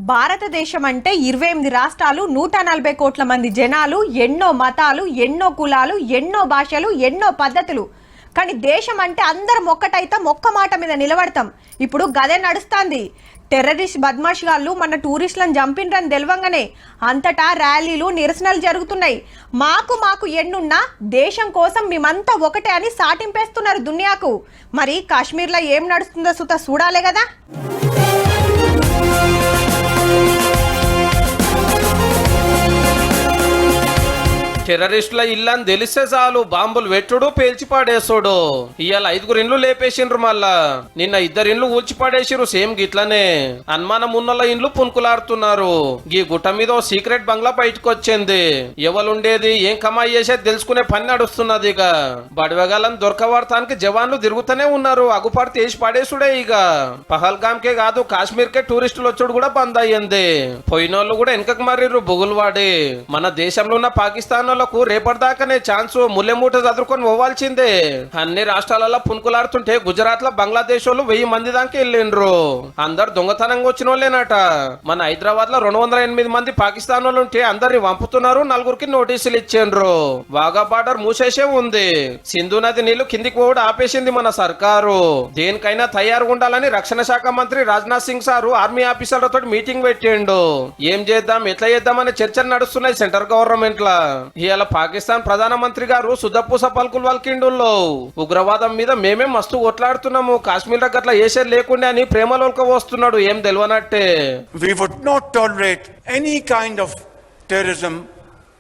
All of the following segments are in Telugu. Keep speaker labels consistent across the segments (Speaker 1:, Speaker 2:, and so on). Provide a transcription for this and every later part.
Speaker 1: భారతదేశం అంటే 28 రాష్ట్రాలు 140 కోట్ల మంది జనాలు, ఎన్నో మతాలు, ఎన్నో కులాలు, ఎన్నో భాషలు, ఎన్నో పద్ధతులు. కానీ దేశం అంటే అందరం ఒక్కటైతాం, ఒక్క మాట మీద నిలబడతాం. ఇప్పుడు గదే నడుస్తుంది. టెర్రరిస్ట్ బద్మాషిగాళ్ళు మన టూరిస్టులను చంపినరని తెలవంగానే అంతటా ర్యాలీలు, నిరసనలు జరుగుతున్నాయి. మాకు ఎన్నున్నా దేశం కోసం మేమంతా ఒకటే అని సాటింపేస్తున్నారు దునియాకు. మరి కాశ్మీర్లో ఏం నడుస్తుందో సుత చూడాలే కదా.
Speaker 2: టెర్రరిస్టుల ఇల్లని తెలిస్తే చాలు బాంబులు పెట్టుడు, పేల్చి పాడేసుడు. ఇవాళ 5 ఇండ్లు లేపేసిండ్రు. మళ్ళా నిన్న 2 ఇండ్లు ఊల్చి పాడేసిరు. సేమ్ గిట్లనే అనుమానం ఉన్నోళ్ళ ఇండ్లు పునుకులాడుతున్నారు. ఈ గుట్ట మీద సీక్రెట్ బంగ్లా బయటకు వచ్చింది. ఎవరుండేది, ఏం కమాయి చేసేది తెలుసుకునే పని నడుస్తున్నది. ఇక బడివగాలను దొరకవాడటానికి జవాన్లు తిరుగుతూనే ఉన్నారు. అగుపాటు తీసి పాడేసుడే. ఇక పహల్గామ్కే కాదు, కాశ్మీర్కే టూరిస్టులు వచ్చుడు కూడా బంద్ అయ్యింది. పోయినోళ్ళు కూడా వెనకకు మర్రిర్రు బొగులువాడి. మన దేశంలో ఉన్న పాకిస్తాన్ రేపటిదాకానే ఛాన్స్ ముల్లెమూట చదువుకొని పోవాల్సిందే. అన్ని రాష్ట్రాలలో పునుకులాడుతుంటే గుజరాత్ లో బంగ్లాదేశ్ వాళ్ళు 1000 మంది దాకా వెళ్ళిండ్రు. అందరు దొంగతనంగా వచ్చిన వాళ్ళేనట. మన హైదరాబాద్ లో 208 మంది పాకిస్తాన్ వాళ్ళు ఉంటే అందరిని పంపుతున్నారు. 4కి నోటీసులు ఇచ్చిండ్రు. వాఘా బార్డర్ మూసేసే ఉంది. సింధు నది నీళ్లు కిందికి కూడా ఆపేసింది మన సర్కారు. దేనికైనా తయారుగా ఉండాలని రక్షణ శాఖ మంత్రి రాజ్నాథ్ సింగ్ సారు ఆర్మీ ఆఫీసర్లతో మీటింగ్ పెట్టిండు. ఏం చేద్దాం, ఎట్లా చేద్దామనే చర్చలు నడుస్తున్నాయి సెంట్రల్ గవర్నమెంట్ లా. ఇవాళ పాకిస్తాన్ ప్రధానమంత్రి గారు సుద్దపూస పలుకులు వల్కిండుల్లో ఉగ్రవాదం మీద మేమే మస్తు కొట్లాడుతున్నాము, కాశ్మీర్ దగ్గర చేసేది లేకుండా అని ప్రేమలోకి వస్తున్నాడు. ఏం తెలియనట్టే.
Speaker 3: We would not tolerate any kind of terrorism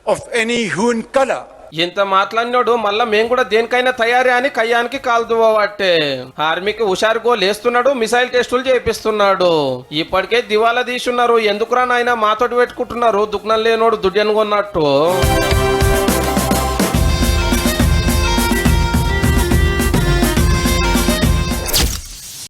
Speaker 3: of any hue and color.
Speaker 2: ఇంత మాట్లాడినాడు. మళ్ళా మేము కూడా దేనికైనా తయారీ అని కయ్యానికి కాల్దువట్టే. ఆర్మీకి హుషారుగో లేస్తున్నాడు, మిసైల్ టెస్టులు చేపిస్తున్నాడు. ఇప్పటికే దివాలా తీసున్నారు. ఎందుకురా నాయన మాతోటి పెట్టుకుంటున్నారు, దుఃఖం లేనోడు దుడ్డను కొన్నట్టు.